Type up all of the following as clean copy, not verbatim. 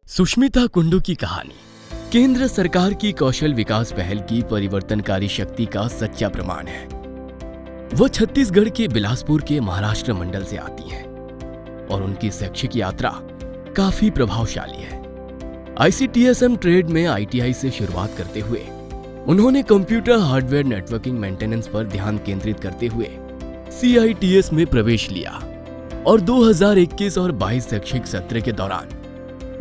सुष्मिता कुंडू की कहानी केंद्र सरकार की कौशल विकास पहल की परिवर्तनकारी शक्ति का सच्चा प्रमाण है। वो छत्तीसगढ़ के बिलासपुर के महाराष्ट्र मंडल से आती हैं और उनकी शैक्षिक यात्रा काफी प्रभावशाली है। ICTSM ट्रेड में ITI से शुरुआत करते हुए उन्होंने कंप्यूटर हार्डवेयर नेटवर्किंग मेंटेनेंस पर ध्यान केंद्रित करते हुए CITS में प्रवेश लिया और 2021 और 22 शैक्षिक सत्र के दौरान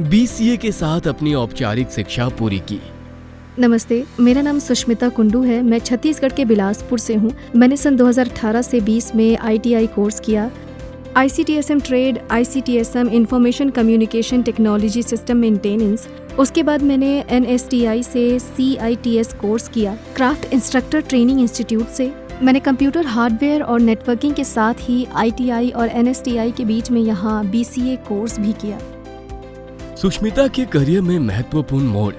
BCA के साथ अपनी औपचारिक शिक्षा पूरी की। नमस्ते, मेरा नाम सुष्मिता कुंडू है। मैं छत्तीसगढ़ के बिलासपुर से हूँ। मैंने सन 2018 से 20 में ITI कोर्स किया। ICTSM trade, ICTSM information communication technology system maintenance. उसके बाद मैंने NSTI से CITS कोर्स किया, क्राफ्ट इंस्ट्रक्टर ट्रेनिंग इंस्टीट्यूट से। मैंने कंप्यूटर हार्डवेयर और नेटवर्किंग के साथ ही ITI और NSTI के बीच में यहाँ BCA कोर्स भी किया। सुष्मिता के करियर में महत्वपूर्ण मोड़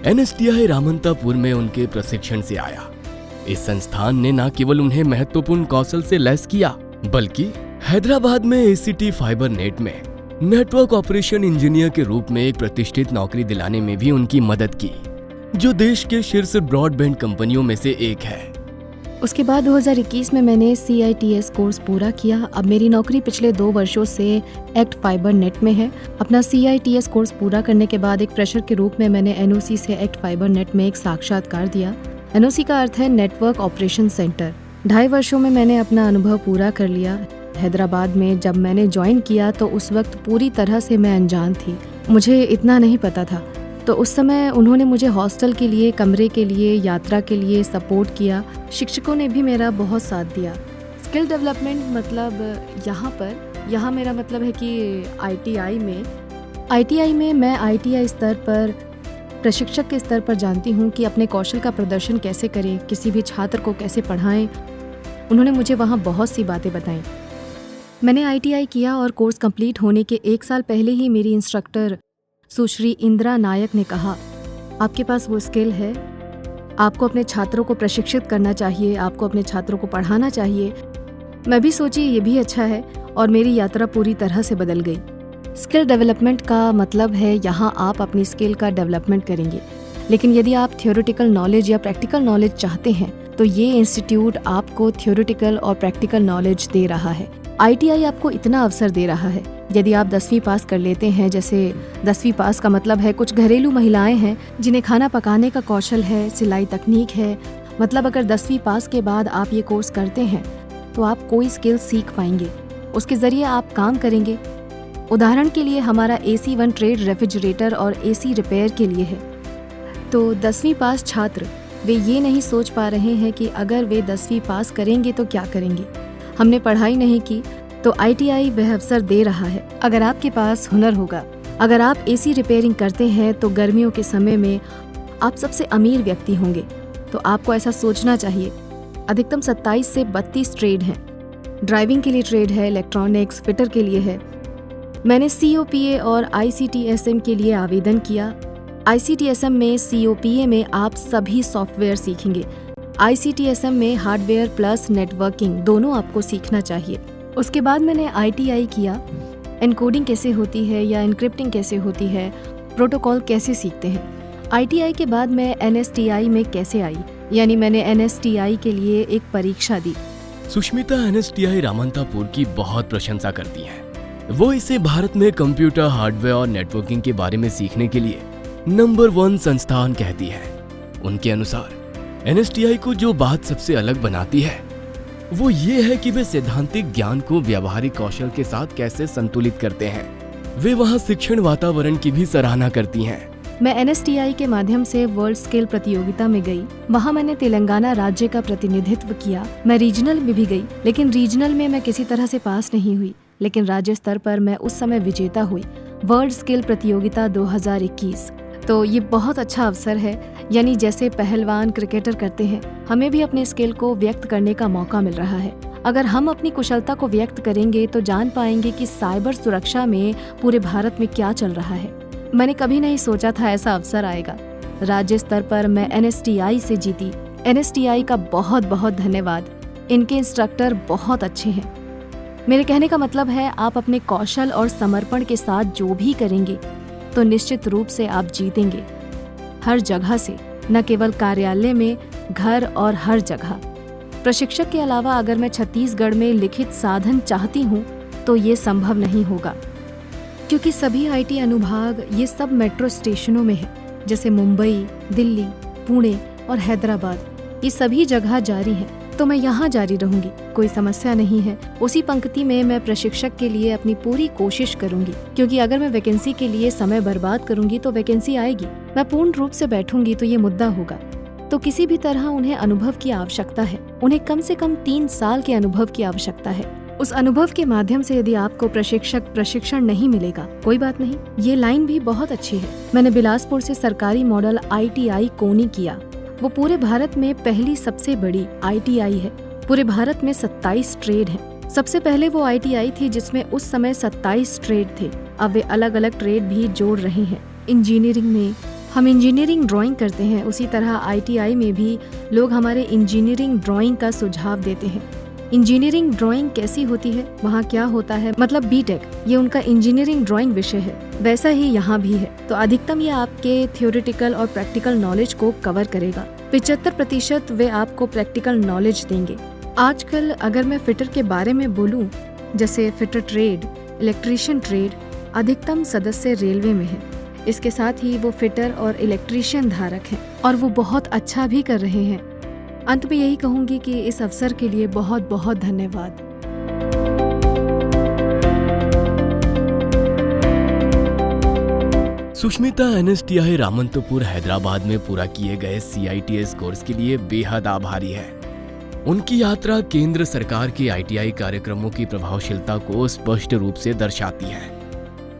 NSTI रामंतापुर में उनके प्रशिक्षण से आया। इस संस्थान ने न केवल उन्हें महत्वपूर्ण कौशल से लैस किया, बल्कि हैदराबाद में ACT फाइबर नेट में नेटवर्क ऑपरेशन इंजीनियर के रूप में एक प्रतिष्ठित नौकरी दिलाने में भी उनकी मदद की, जो देश के शीर्ष ब्रॉडबैंड कंपनियों में से एक है। उसके बाद 2021 में मैंने CITS कोर्स पूरा किया। अब मेरी नौकरी पिछले 2 वर्षों से एक्ट फाइबर नेट में है। अपना CITS कोर्स पूरा करने के बाद एक फ्रेशर के रूप में मैंने NOC से एक्ट फाइबर नेट में एक साक्षात्कार दिया। NOC का अर्थ है नेटवर्क ऑपरेशन सेंटर। 2.5 वर्षों में मैंने अपना अनुभव पूरा कर लिया। हैदराबाद में जब मैंने ज्वाइन किया तो उस वक्त पूरी तरह से मैं अनजान थी, मुझे इतना नहीं पता था। तो उस समय उन्होंने मुझे हॉस्टल के लिए, कमरे के लिए, यात्रा के लिए सपोर्ट किया। शिक्षकों ने भी मेरा बहुत साथ दिया। स्किल डेवलपमेंट मतलब यहाँ मेरा मतलब है कि ITI में मैं ITI स्तर पर प्रशिक्षक के स्तर पर जानती हूँ कि अपने कौशल का प्रदर्शन कैसे करें, किसी भी छात्र को कैसे पढ़ाएं। उन्होंने मुझे वहाँ बहुत सी बातें बताईं। मैंने ITI किया और कोर्स कंप्लीट होने के 1 साल पहले ही मेरी इंस्ट्रक्टर सुश्री इंदिरा नायक ने कहा, आपके पास वो स्किल है, आपको अपने छात्रों को प्रशिक्षित करना चाहिए, आपको अपने छात्रों को पढ़ाना चाहिए। मैं भी सोची ये भी अच्छा है और मेरी यात्रा पूरी तरह से बदल गई। स्किल डेवलपमेंट का मतलब है यहाँ आप अपनी स्किल का डेवलपमेंट करेंगे, लेकिन यदि आप थ्योरेटिकल नॉलेज या प्रैक्टिकल नॉलेज चाहते हैं तो ये इंस्टीट्यूट आपको थ्योरेटिकल और प्रैक्टिकल नॉलेज दे रहा है। ITI आपको इतना अवसर दे रहा है। यदि आप 10वीं पास कर लेते हैं, जैसे 10वीं पास का मतलब है कुछ घरेलू महिलाएं हैं जिन्हें खाना पकाने का कौशल है, सिलाई तकनीक है, मतलब अगर 10वीं पास के बाद आप ये कोर्स करते हैं तो आप कोई स्किल सीख पाएंगे, उसके ज़रिए आप काम करेंगे। उदाहरण के लिए हमारा AC1 ट्रेड रेफ्रिजरेटर और AC रिपेयर के लिए है। तो 10वीं पास छात्र वे ये नहीं सोच पा रहे हैं कि अगर वे 10वीं पास करेंगे तो क्या करेंगे। हमने पढ़ाई नहीं की तो ITI वह अवसर दे रहा है। अगर आपके पास हुनर होगा, अगर आप AC रिपेयरिंग करते हैं तो गर्मियों के समय में आप सबसे अमीर व्यक्ति होंगे। तो आपको ऐसा सोचना चाहिए। अधिकतम 27 से 32 ट्रेड हैं। ड्राइविंग के लिए ट्रेड है, इलेक्ट्रॉनिक्स, फिटर के लिए है। मैंने COPA और ICTSM के लिए आवेदन किया। ICTSM में COPA में आप सभी सॉफ्टवेयर सीखेंगे। ICTSM में हार्डवेयर प्लस नेटवर्किंग दोनों आपको सीखना चाहिए। उसके बाद मैंने ITI किया। एनकोडिंग कैसे होती है या एनक्रिप्टिंग कैसे होती है, प्रोटोकॉल कैसे सीखते हैं। ITI के बाद मैं NSTI में कैसे आई, यानी मैंने NSTI के लिए एक परीक्षा दी। सुष्मिता NSTI रामंतापुर की बहुत प्रशंसा करती हैं। वो इसे भारत में कंप्यूटर हार्डवेयर और नेटवर्किंग के बारे में सीखने के लिए नंबर 1 संस्थान कहती है। उनके अनुसार NSTI को जो बात सबसे अलग बनाती है वो ये है कि वे सैद्धांतिक ज्ञान को व्यावहारिक कौशल के साथ कैसे संतुलित करते हैं। वे वहाँ शिक्षण वातावरण की भी सराहना करती हैं। मैं NSTI के माध्यम से वर्ल्ड स्किल प्रतियोगिता में गई। वहाँ मैंने तेलंगाना राज्य का प्रतिनिधित्व किया। मैं रीजनल में भी गई, लेकिन रीजनल में मैं किसी तरह से पास नहीं हुई, लेकिन राज्य स्तर पर मैं उस समय विजेता हुई। वर्ल्ड स्किल प्रतियोगिता 2021। तो ये बहुत अच्छा अवसर है, यानी जैसे पहलवान, क्रिकेटर करते हैं, हमें भी अपने स्किल को व्यक्त करने का मौका मिल रहा है। अगर हम अपनी कुशलता को व्यक्त करेंगे तो जान पाएंगे कि साइबर सुरक्षा में पूरे भारत में क्या चल रहा है। मैंने कभी नहीं सोचा था ऐसा अवसर आएगा। राज्य स्तर पर मैं NSTI से जीती। NSTI का बहुत बहुत धन्यवाद। इनके इंस्ट्रक्टर बहुत अच्छे हैं। मेरे कहने का मतलब है आप अपने कौशल और समर्पण के साथ जो भी करेंगे तो निश्चित रूप से आप जीतेंगे। हर जगह से, न केवल कार्यालय में, घर और हर जगह। प्रशिक्षक के अलावा अगर मैं छत्तीसगढ़ में लिखित साधन चाहती हूँ तो ये संभव नहीं होगा, क्योंकि सभी आईटी अनुभाग ये सब मेट्रो स्टेशनों में है, जैसे मुंबई, दिल्ली, पुणे और हैदराबाद। ये सभी जगह जारी है, तो मैं यहाँ जारी रहूंगी, कोई समस्या नहीं है। उसी पंक्ति में मैं प्रशिक्षक के लिए अपनी पूरी कोशिश करूंगी, क्योंकि अगर मैं वैकेंसी के लिए समय बर्बाद करूंगी तो वैकेंसी आएगी। मैं पूर्ण रूप से बैठूंगी तो ये मुद्दा होगा। तो किसी भी तरह उन्हें अनुभव की आवश्यकता है। उन्हें कम से कम 3 साल के अनुभव की आवश्यकता है। उस अनुभव के माध्यम से यदि आपको प्रशिक्षण नहीं मिलेगा, कोई बात नहीं, ये लाइन भी बहुत अच्छी है। मैंने बिलासपुर से सरकारी मॉडल ITI कोनी किया। वो पूरे भारत में पहली सबसे बड़ी ITI है। पूरे भारत में 27 ट्रेड हैं। सबसे पहले वो ITI थी जिसमें उस समय 27 ट्रेड थे। अब वे अलग अलग ट्रेड भी जोड़ रहे हैं। इंजीनियरिंग में हम इंजीनियरिंग ड्राइंग करते हैं, उसी तरह ITI में भी लोग हमारे इंजीनियरिंग ड्राइंग का सुझाव देते हैं। इंजीनियरिंग ड्राइंग कैसी होती है, वहाँ क्या होता है, मतलब बीटेक, ये उनका इंजीनियरिंग ड्राइंग विषय है। वैसा ही यहाँ भी है। तो अधिकतम ये आपके थियोरेटिकल और प्रैक्टिकल नॉलेज को कवर करेगा। 75% वे आपको प्रैक्टिकल नॉलेज देंगे। आजकल अगर मैं फिटर के बारे में बोलूं, जैसे फिटर ट्रेड, इलेक्ट्रीशियन ट्रेड, अधिकतम सदस्य रेलवे में है। इसके साथ ही वो फिटर और इलेक्ट्रीशियन धारक हैं और वो बहुत अच्छा भी कर रहे हैं। अंत में यही कहूंगी कि इस अवसर के लिए बहुत बहुत धन्यवाद। सुष्मिता NSTI रामंतपुर हैदराबाद में पूरा किए गए CITS कोर्स के लिए बेहद आभारी है। उनकी यात्रा केंद्र सरकार के ITI कार्यक्रमों की प्रभावशीलता को स्पष्ट रूप से दर्शाती है,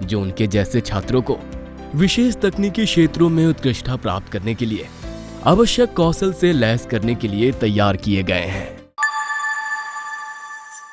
जो उनके जैसे छात्रों को विशेष तकनीकी क्षेत्रों में उत्कृष्टता प्राप्त करने के लिए आवश्यक कौशल से लैस करने के लिए तैयार किए गए हैं।